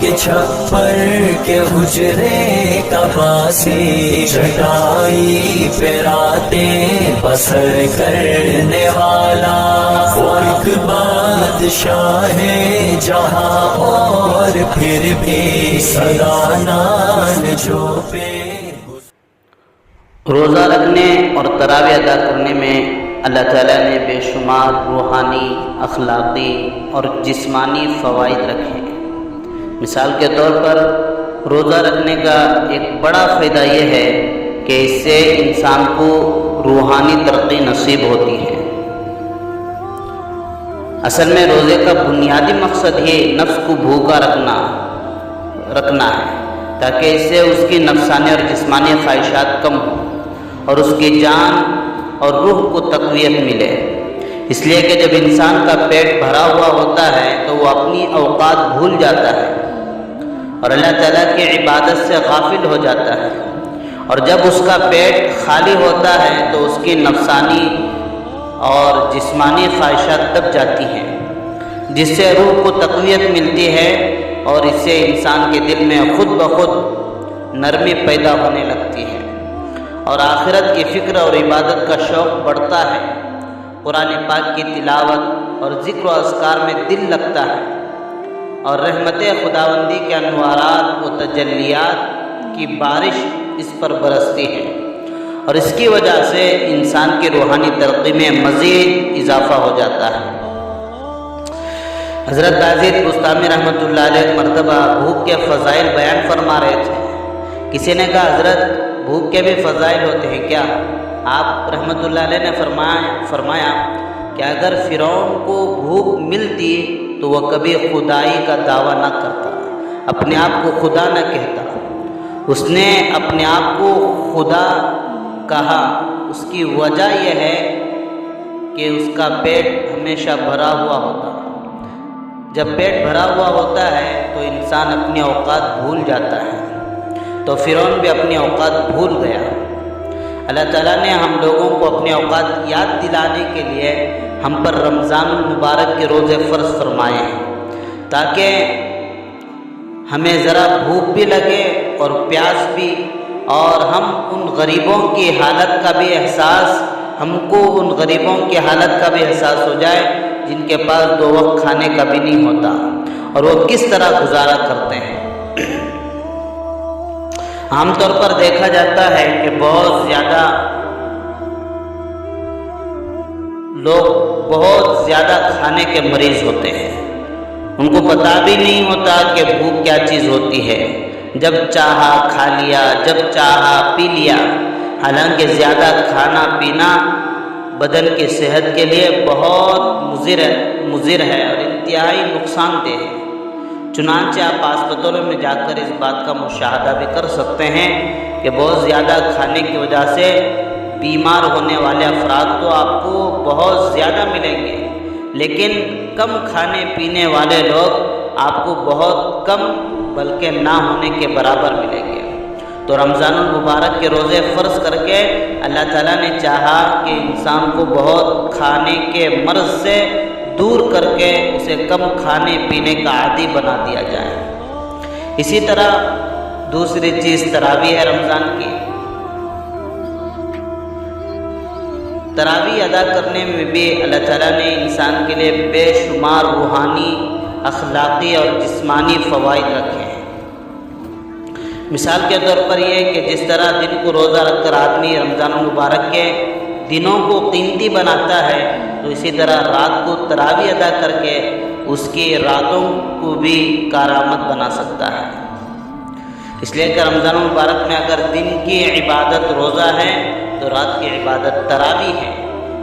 کہ چھپر کے حجرے کا باسی، چٹائی پہ راتیں بسر کرنے والا، وہ ایک بادشاہ ہے جہاں اور پھر بھی سدا نان جو پہ۔ روزہ رکھنے اور تراویح ادا کرنے میں اللہ تعالیٰ نے بے شمار روحانی، اخلاقی اور جسمانی فوائد رکھے ہیں۔ مثال کے طور پر روزہ رکھنے کا ایک بڑا فائدہ یہ ہے کہ اس سے انسان کو روحانی ترقی نصیب ہوتی ہے۔ اصل میں روزے کا بنیادی مقصد ہی نفس کو بھوکا رکھنا ہے، تاکہ اس سے اس کی نفسانی اور جسمانی خواہشات کم ہوں اور اس کی جان اور روح کو تقویت ملے۔ اس لیے کہ جب انسان کا پیٹ بھرا ہوا ہوتا ہے تو وہ اپنی اوقات بھول جاتا ہے اور اللہ تعالیٰ کی عبادت سے غافل ہو جاتا ہے، اور جب اس کا پیٹ خالی ہوتا ہے تو اس کی نفسانی اور جسمانی خواہشات دب جاتی ہیں، جس سے روح کو تقویت ملتی ہے اور اس سے انسان کے دل میں خود بخود نرمی پیدا ہونے لگتی ہے اور آخرت کی فکر اور عبادت کا شوق بڑھتا ہے۔ قرآن پاک کی تلاوت اور ذکر و اذکار میں دل لگتا ہے اور رحمت خداوندی کے انوارات و تجلیات کی بارش اس پر برستی ہے، اور اس کی وجہ سے انسان کی روحانی ترقی میں مزید اضافہ ہو جاتا ہے۔ حضرت باجد بستامی رحمۃ اللہ علیہ مرتبہ بھوک کے فضائل بیان فرما رہے تھے۔ کسی نے کہا حضرت بھوک کے بھی فضائل ہوتے ہیں کیا؟ آپ رحمۃ اللہ علیہ نے فرمایا کہ اگر فرعون کو بھوک ملتی تو وہ کبھی خدائی کا دعویٰ نہ کرتا، اپنے آپ کو خدا نہ کہتا۔ اس نے اپنے آپ کو خدا کہا، اس کی وجہ یہ ہے کہ اس کا پیٹ ہمیشہ بھرا ہوا ہوتا۔ جب پیٹ بھرا ہوا ہوتا ہے تو انسان اپنی اوقات بھول جاتا ہے، تو فرعون بھی اپنی اوقات بھول گیا۔ اللہ تعالیٰ نے ہم لوگوں کو اپنے اوقات یاد دلانے کے لیے ہم پر رمضان المبارک کے روزے فرض فرمائے ہیں، تاکہ ہمیں ذرا بھوک بھی لگے اور پیاس بھی، اور ہم ان غریبوں کی حالت کا بھی احساس، ہم کو ان غریبوں کی حالت کا بھی احساس ہو جائے جن کے پاس 2 وقت کھانے کا بھی نہیں ہوتا اور وہ کس طرح گزارا کرتے ہیں۔ عام طور پر دیکھا جاتا ہے کہ بہت زیادہ لوگ بہت زیادہ کھانے کے مریض ہوتے ہیں، ان کو پتہ بھی نہیں ہوتا کہ بھوک کیا چیز ہوتی ہے، جب چاہا کھا لیا، جب چاہا پی لیا، حالانکہ زیادہ کھانا پینا بدن کی صحت کے لیے بہت مضر ہے اور انتہائی نقصان دہ ہے۔ چنانچہ آپ ہسپتالوں میں جا کر اس بات کا مشاہدہ بھی کر سکتے ہیں کہ بہت زیادہ کھانے کی وجہ سے بیمار ہونے والے افراد تو آپ کو بہت زیادہ ملیں گے، لیکن کم کھانے پینے والے لوگ آپ کو بہت کم بلکہ نہ ہونے کے برابر ملیں گے۔ تو رمضان المبارک کے روزے فرض کر کے اللہ تعالیٰ نے چاہا کہ انسان کو بہت کھانے کے مرض سے دور کر کے اسے کم کھانے پینے کا عادی بنا دیا جائے۔ اسی طرح دوسری چیز تراویح ہے رمضان کی۔ تراویح ادا کرنے میں بھی اللہ تعالیٰ نے انسان کے لیے بے شمار روحانی، اخلاقی اور جسمانی فوائد رکھے ہیں۔ مثال کے طور پر یہ کہ جس طرح دن کو روزہ رکھ کر آدمی رمضان المبارک کے دنوں کو قیمتی بناتا ہے، تو اسی طرح رات کو تراویح ادا کر کے اس کی راتوں کو بھی کارآمد بنا سکتا ہے۔ اس لیے کہ رمضان المبارک میں اگر دن کی عبادت روزہ ہے تو رات کی عبادت تراویح ہے۔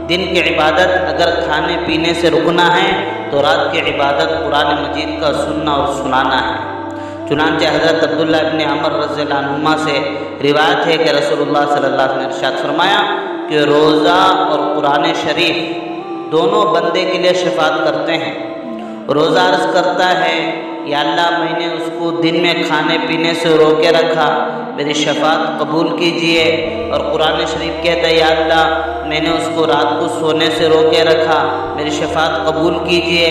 دن کی عبادت اگر کھانے پینے سے رکنا ہے تو رات کی عبادت قرآن مجید کا سننا اور سنانا ہے۔ چنانچہ حضرت عبداللہ ابن عمر رضی اللہ عنہما سے روایت ہے کہ رسول اللہ صلی اللہ علیہ وسلم نے ارشاد فرمایا کہ روزہ اور قرآن شریف دونوں بندے کے لیے شفاعت کرتے ہیں۔ روزہ عرض کرتا ہے یا اللہ میں نے اس کو دن میں کھانے پینے سے روکے رکھا، میری شفاعت قبول کیجئے، اور قرآن شریف کہتا ہے یا اللہ میں نے اس کو رات کو سونے سے روکے رکھا، میری شفاعت قبول کیجئے۔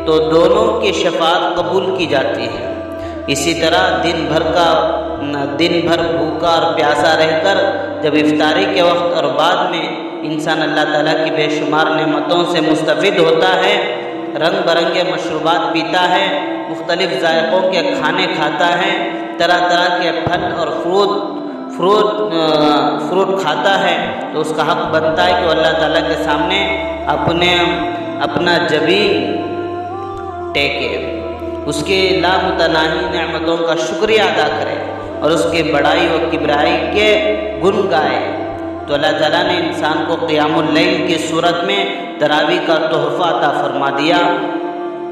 تو دونوں کی شفاعت قبول کی جاتی ہے۔ اسی طرح دن بھر بھوکا اور پیاسا رہ کر جب افطاری کے وقت اور بعد میں انسان اللہ تعالیٰ کی بے شمار نعمتوں سے مستفید ہوتا ہے، رنگ برنگے مشروبات پیتا ہے، مختلف ذائقوں کے کھانے کھاتا ہے، طرح طرح کے پھل اور فروٹ کھاتا ہے، تو اس کا حق بنتا ہے کہ وہ اللہ تعالیٰ کے سامنے اپنا جبین ٹیکے، اس کے لامتناہی نعمتوں کا شکریہ ادا کرے اور اس کی بڑائی و کبریائی کے گن گائے۔ تو اللہ تعالیٰ نے انسان کو قیام اللیل کی صورت میں تراویح کا تحفہ عطا فرما دیا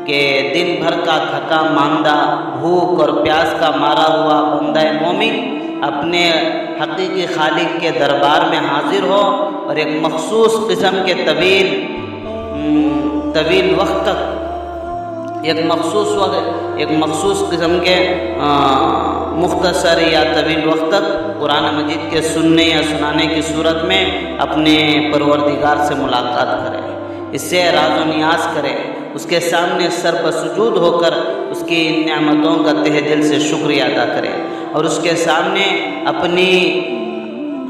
کہ دن بھر کا تھکا ماندہ، بھوک اور پیاس کا مارا ہوا بندہ مومن اپنے حقیقی خالق کے دربار میں حاضر ہو اور ایک مخصوص قسم کے طویل وقت تک ایک مخصوص قسم کے مختصر یا طویل وقت تک قرآن مجید کے سننے یا سنانے کی صورت میں اپنے پروردگار سے ملاقات کرے، اس سے راز و نیاز کرے، اس کے سامنے سر بسجود ہو کر اس کی نعمتوں کا تہ دل سے شکریہ ادا کرے اور اس کے سامنے اپنی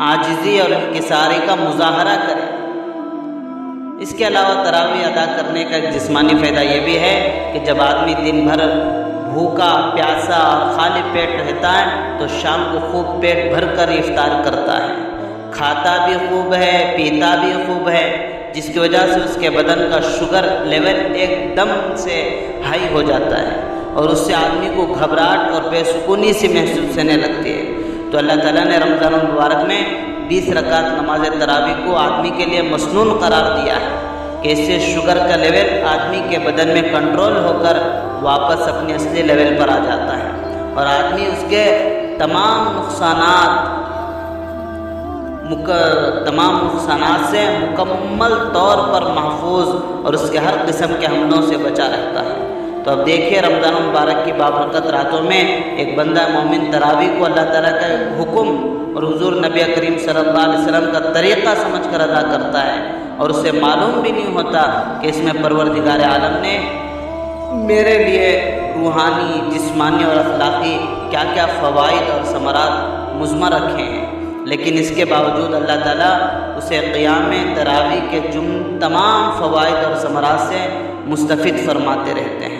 عاجزی اور انکساری کا مظاہرہ کرے۔ اس کے علاوہ تراویح ادا کرنے کا ایک جسمانی فائدہ یہ بھی ہے کہ جب آدمی دن بھر بھوکا پیاسا اور خالی پیٹ رہتا ہے تو شام کو خوب پیٹ بھر کر افطار کرتا ہے، کھاتا بھی خوب ہے، پیتا بھی خوب ہے، جس کی وجہ سے اس کے بدن کا شوگر لیول ایک دم سے ہائی ہو جاتا ہے اور اس سے آدمی کو گھبراہٹ اور بے سکونی سی محسوس ہونے لگتی ہے۔ تو اللہ تعالیٰ نے رمضان المبارک میں 20 رکعت نماز تراویح کو آدمی کے لیے مسنون قرار دیا ہے کہ اس سے شوگر کا لیول آدمی کے بدن میں کنٹرول ہو کر واپس اپنے اصلی لیول پر آ جاتا ہے اور آدمی اس کے تمام نقصانات سے مکمل طور پر محفوظ اور اس کے ہر قسم کے حملوں سے بچا رہتا ہے۔ تو اب دیکھیے رمضان المبارک کی بابرکت راتوں میں ایک بندہ مومن تراویح کو اللہ تعالیٰ کا حکم اور حضور نبی کریم صلی اللہ علیہ وسلم کا طریقہ سمجھ کر ادا کرتا ہے اور اسے معلوم بھی نہیں ہوتا کہ اس میں پروردگار عالم نے میرے لیے روحانی، جسمانی اور اخلاقی کیا کیا فوائد اور ثمرات مضمر رکھے ہیں، لیکن اس کے باوجود اللہ تعالیٰ اسے قیام تراویح کے تمام فوائد اور ثمرات سے مستفید فرماتے رہتے ہیں۔